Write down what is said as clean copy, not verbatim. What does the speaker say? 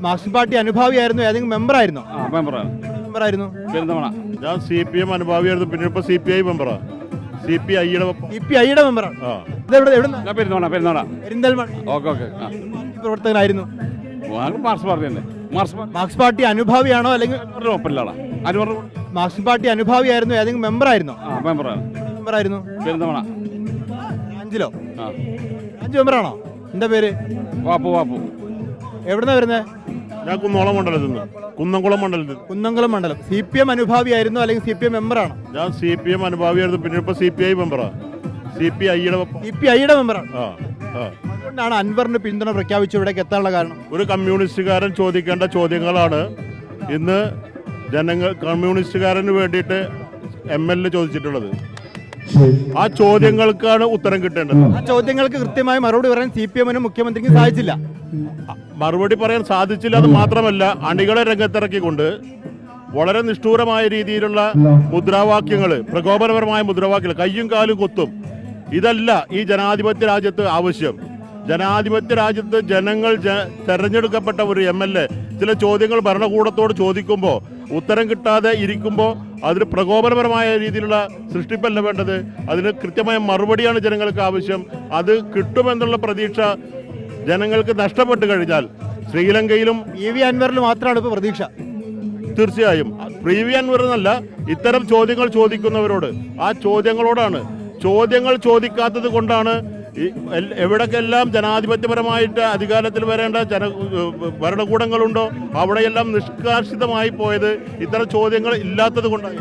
Marxist party അനുഭാവിയായിരുന്നു, ഏതെങ്കിലും മെമ്പറായിരുന്നോ? മെമ്പറായിരുന്നു. ഞാൻ CPM അനുഭാവിയായിരുന്നു, പിന്നെ ഇപ്പൊ CPI മെമ്പറാണ്. CPIയുടെ മെമ്പറാണ്. പ്രവർത്തകനായിരുന്നു. മാർക്സിസ്റ്റ് പാർട്ടി അനുഭാവിയാണോ അല്ലെങ്കിൽ മാർക്സിസ്റ്റ് പാർട്ടി അനുഭാവിയായിരുന്നു, ഏതെങ്കിലും മെമ്പറായിരുന്നോ? മെമ്പറായിരുന്നു. ബ്രാഞ്ചിലോ? ബ്രാഞ്ച് മെമ്പറാണോ? എന്താ പേര്? എവിടുന്നാ വരുന്നത്? ഞാൻ കുന്നംകുളം മണ്ഡലത്തിൽ നിന്ന്. കുന്നംകുളം മണ്ഡലം. CPM അനുഭാവിയായിരുന്നു അല്ലെങ്കിൽ CPM മെമ്പറാണോ? ഞാൻ CPM അനുഭാവിയായിരുന്നു, പിന്നെ ഇപ്പൊ CPI മെമ്പറാണ്. CPIയുടെ മെമ്പറാണ്. അതുകൊണ്ടാണ് അൻവറിന് പിന്തുണ പ്രഖ്യാപിച്ചു ഇവിടേക്ക് എത്താനുള്ള കാരണം. ഒരു കമ്മ്യൂണിസ്റ്റുകാരൻ ചോദിക്കേണ്ട ചോദ്യങ്ങളാണ് ഇന്ന് കമ്മ്യൂണിസ്റ്റുകാരന് വേണ്ടിയിട്ട് MLA ചോദിച്ചിട്ടുള്ളത്. ആ ചോദ്യങ്ങൾക്കാണ് ഉത്തരം കിട്ടേണ്ടത്. ആ ചോദ്യങ്ങൾക്ക് കൃത്യമായ മറുപടി പറയാൻ CPMനും മുഖ്യമന്ത്രിക്കും സാധിച്ചില്ല. മറുപടി പറയാൻ സാധിച്ചില്ല. അത് മാത്രമല്ല, അണികളെ രംഗത്തിറക്കിക്കൊണ്ട് വളരെ നിഷ്ഠൂരമായ രീതിയിലുള്ള മുദ്രാവാക്യങ്ങൾ, പ്രകോപനപരമായ മുദ്രാവാക്യങ്ങൾ, കയ്യും കാലും കൊത്തും. ഇതല്ല ഈ ജനാധിപത്യ രാജ്യത്ത് ആവശ്യം. ജനാധിപത്യ രാജ്യത്ത് ജനങ്ങൾ തെരഞ്ഞെടുക്കപ്പെട്ട ഒരു MLA ചില ചോദ്യങ്ങൾ ഭരണകൂടത്തോട് ചോദിക്കുമ്പോൾ ഉത്തരം കിട്ടാതെ ഇരിക്കുമ്പോൾ അതിന് പ്രകോപനപരമായ രീതിയിലുള്ള സൃഷ്ടിപ്പല്ല വേണ്ടത്. അതിന് കൃത്യമായ മറുപടിയാണ് ജനങ്ങൾക്ക് ആവശ്യം. അത് കിട്ടുമെന്നുള്ള പ്രതീക്ഷ ജനങ്ങൾക്ക് നഷ്ടപ്പെട്ടു കഴിഞ്ഞാൽ ശ്രീലങ്കയിലും PV അൻവറിൽ മാത്രമാണ് ഇപ്പോൾ പ്രതീക്ഷ. തീർച്ചയായും PV അൻവർ എന്നല്ല, ഇത്തരം ചോദ്യങ്ങൾ ചോദിക്കുന്നവരോട്, ആ ചോദ്യങ്ങളോടാണ്. ചോദ്യങ്ങൾ ചോദിക്കാത്തത് കൊണ്ടാണ് എവിടേക്കെല്ലാം ജനാധിപത്യപരമായിട്ട് അധികാരത്തിൽ വരേണ്ട ഭരണകൂടങ്ങളുണ്ടോ അവിടെയെല്ലാം നിഷ്കാസിതമായി പോയത് ഇത്തരം ചോദ്യങ്ങൾ ഇല്ലാത്തത് കൊണ്ടാണ്.